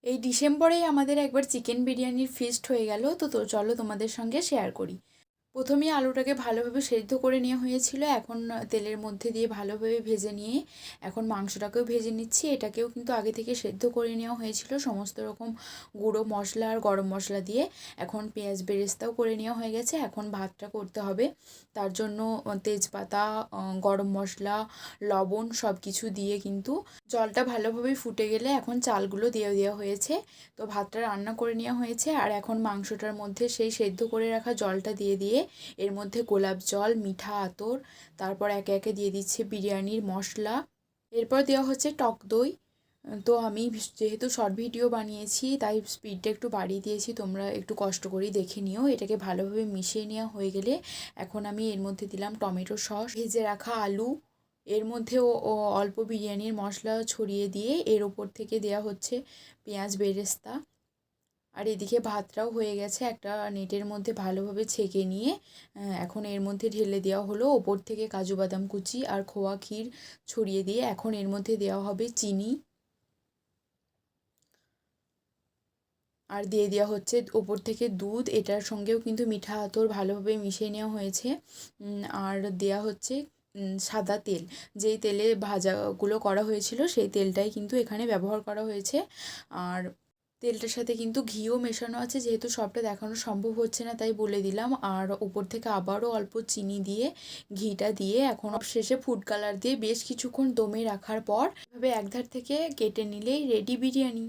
এই ডিসেম্বরেই আমাদের একবার চিকেন বিরিয়ানির ফিস্ট হয়ে গেল, তো চলো তোমাদের সঙ্গে শেয়ার করি। প্রথমেই আলুটাকে ভালোভাবে সেদ্ধ করে নেওয়া হয়েছিল, এখন তেলের মধ্যে দিয়ে ভালোভাবে ভেজে নিয়ে এখন মাংসটাকেও ভেজে নিচ্ছি। এটাকেও কিন্তু আগে থেকে সেদ্ধ করে নেওয়া হয়েছিল সমস্ত রকম গুঁড়ো মশলা আর গরম মশলা দিয়ে। এখন পেঁয়াজ বেরেস্তাও করে নেওয়া হয়ে গেছে, এখন ভাতটা করতে হবে। তার জন্য তেজপাতা, গরম মশলা, লবণ সব কিছু দিয়ে কিন্তু জলটা ভালোভাবে ফুটে গেলে এখন চালগুলো দিয়ে দেওয়া হয়েছে। তো ভাতটা রান্না করে নেওয়া হয়েছে, আর এখন মাংসটার মধ্যে সেই সেদ্ধ করে রাখা জলটা দিয়ে দিয়ে এর মধ্যে গোলাপ জল, মিঠা আতর, তারপর একে একে দিয়ে দিচ্ছে বিরিয়ানির মশলা, এরপর দেওয়া হচ্ছে টক দই। তো আমি যেহেতু শর্ট ভিডিও বানিয়েছি তাই স্পিডটা একটু বাড়িয়ে দিয়েছি, তোমরা একটু কষ্ট করেই দেখে নিও। এটাকে ভালোভাবে মিশিয়ে নেওয়া হয়ে গেলে এখন আমি এর মধ্যে দিলাম টমেটো সস, ভেজে রাখা আলু, এর মধ্যেও অল্প বিরিয়ানির মশলা ছড়িয়ে দিয়ে এর ওপর থেকে দেওয়া হচ্ছে পেঁয়াজ বেরেস্তা। আর এদিকে ভাতটাও হয়ে গেছে, একটা নেটের মধ্যে ভালোভাবে ছেঁকে নিয়ে এখন এর মধ্যে ঢেলে দেওয়া হলো। ওপর থেকে কাজু বাদাম কুচি আর খোয়া ক্ষীর ছড়িয়ে দিয়ে এখন এর মধ্যে দেওয়া হবে চিনি, আর দিয়ে দেওয়া হচ্ছে ওপর থেকে দুধ। এটার সঙ্গেও কিন্তু মিঠা আতর ভালোভাবে মিশিয়ে নেওয়া হয়েছে। আর দেওয়া হচ্ছে সাদা তেল, যেই তেলে ভাজাগুলো করা হয়েছিল সেই তেলটাই কিন্তু এখানে ব্যবহার করা হয়েছে। আর তেলটার সাথে কিন্তু ঘিও মেশানো আছে, যেহেতু সবটা দেখানো সম্ভব হচ্ছে না তাই বলে দিলাম। আর ওপর থেকে আবারও অল্প চিনি দিয়ে ঘিটা দিয়ে এখন শেষে ফুড কালার দিয়ে বেশ কিছুক্ষণ দমে রাখার পর এভাবে একধার থেকে কেটে নিলেই রেডি বিরিয়ানি।